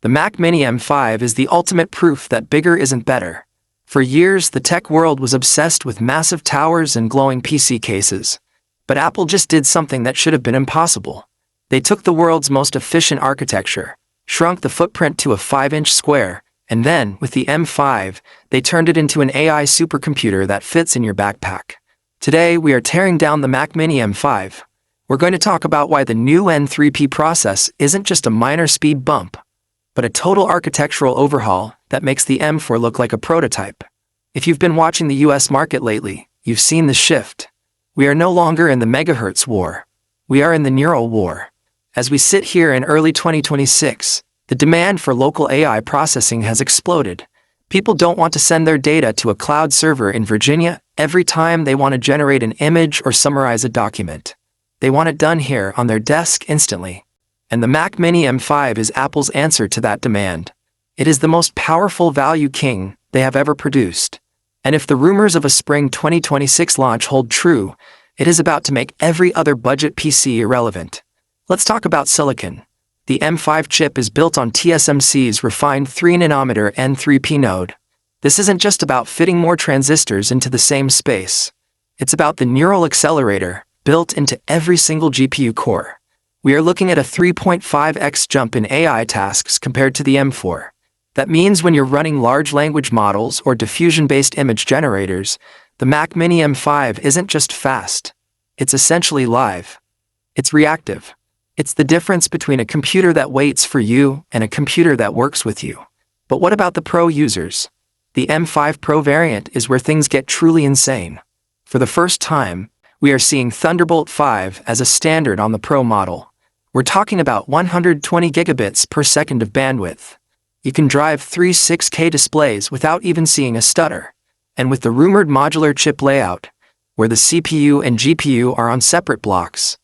The Mac Mini M5 is the ultimate proof that bigger isn't better. For years, the tech world was obsessed with massive towers and glowing PC cases. But Apple just did something that should have been impossible. They took the world's most efficient architecture, shrunk the footprint to a 5-inch square, and then, with the M5, they turned it into an AI supercomputer that fits in your backpack. Today, we are tearing down the Mac Mini M5. We're going to talk about why the new N3P process isn't just a minor speed bump, but a total architectural overhaul that makes the M4 look like a prototype. If you've been watching the US market lately, you've seen the shift. We are no longer in the megahertz war. We are in the neural war. As we sit here in early 2026, the demand for local AI processing has exploded. People don't want to send their data to a cloud server in Virginia every time they want to generate an image or summarize a document. They want it done here on their desk instantly. And the Mac Mini M5 is Apple's answer to that demand. It is the most powerful value king they have ever produced. And if the rumors of a spring 2026 launch hold true, it is about to make every other budget PC irrelevant. Let's talk about silicon. The M5 chip is built on TSMC's refined 3nm N3P node. This isn't just about fitting more transistors into the same space. It's about the neural accelerator built into every single GPU core. We are looking at a 3.5x jump in AI tasks compared to the M4. That means when you're running large language models or diffusion-based image generators, the Mac Mini M5 isn't just fast. It's essentially live. It's reactive. It's the difference between a computer that waits for you and a computer that works with you. But what about the Pro users? The M5 Pro variant is where things get truly insane. For the first time, we are seeing Thunderbolt 5 as a standard on the Pro model. We're talking about 120 gigabits per second of bandwidth. You can drive 3 6K displays without even seeing a stutter. And with the rumored modular chip layout, where the CPU and GPU are on separate blocks,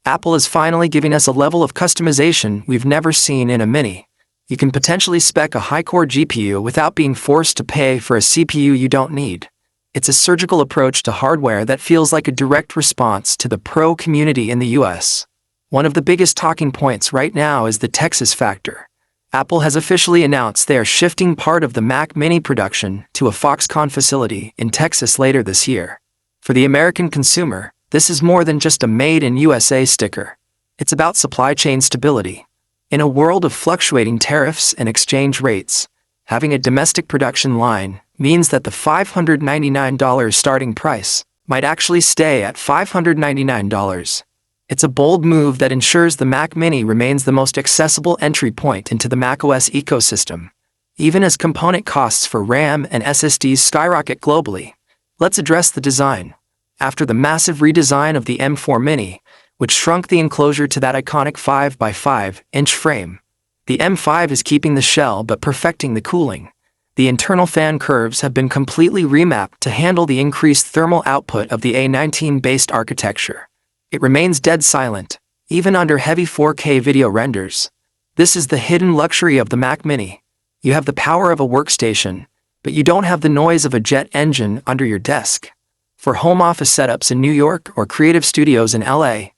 Apple is finally giving us a level of customization we've never seen in a Mini. You can potentially spec a high-core GPU without being forced to pay for a CPU you don't need. It's a surgical approach to hardware that feels like a direct response to the Pro community in the US. One of the biggest talking points right now is the Texas factor. Apple has officially announced they are shifting part of the Mac Mini production to a Foxconn facility in Texas later this year. For the American consumer, this is more than just a Made in USA sticker. It's about supply chain stability. In a world of fluctuating tariffs and exchange rates, having a domestic production line means that the $599 starting price might actually stay at $599. It's a bold move that ensures the Mac Mini remains the most accessible entry point into the macOS ecosystem, even as component costs for RAM and SSDs skyrocket globally. Let's address the design. After the massive redesign of the M4 Mini, which shrunk the enclosure to that iconic 5x5-inch frame, the M5 is keeping the shell but perfecting the cooling. The internal fan curves have been completely remapped to handle the increased thermal output of the A19-based architecture. It remains dead silent, even under heavy 4K video renders. This is the hidden luxury of the Mac Mini. You have the power of a workstation, but you don't have the noise of a jet engine under your desk. For home office setups in New York or creative studios in LA,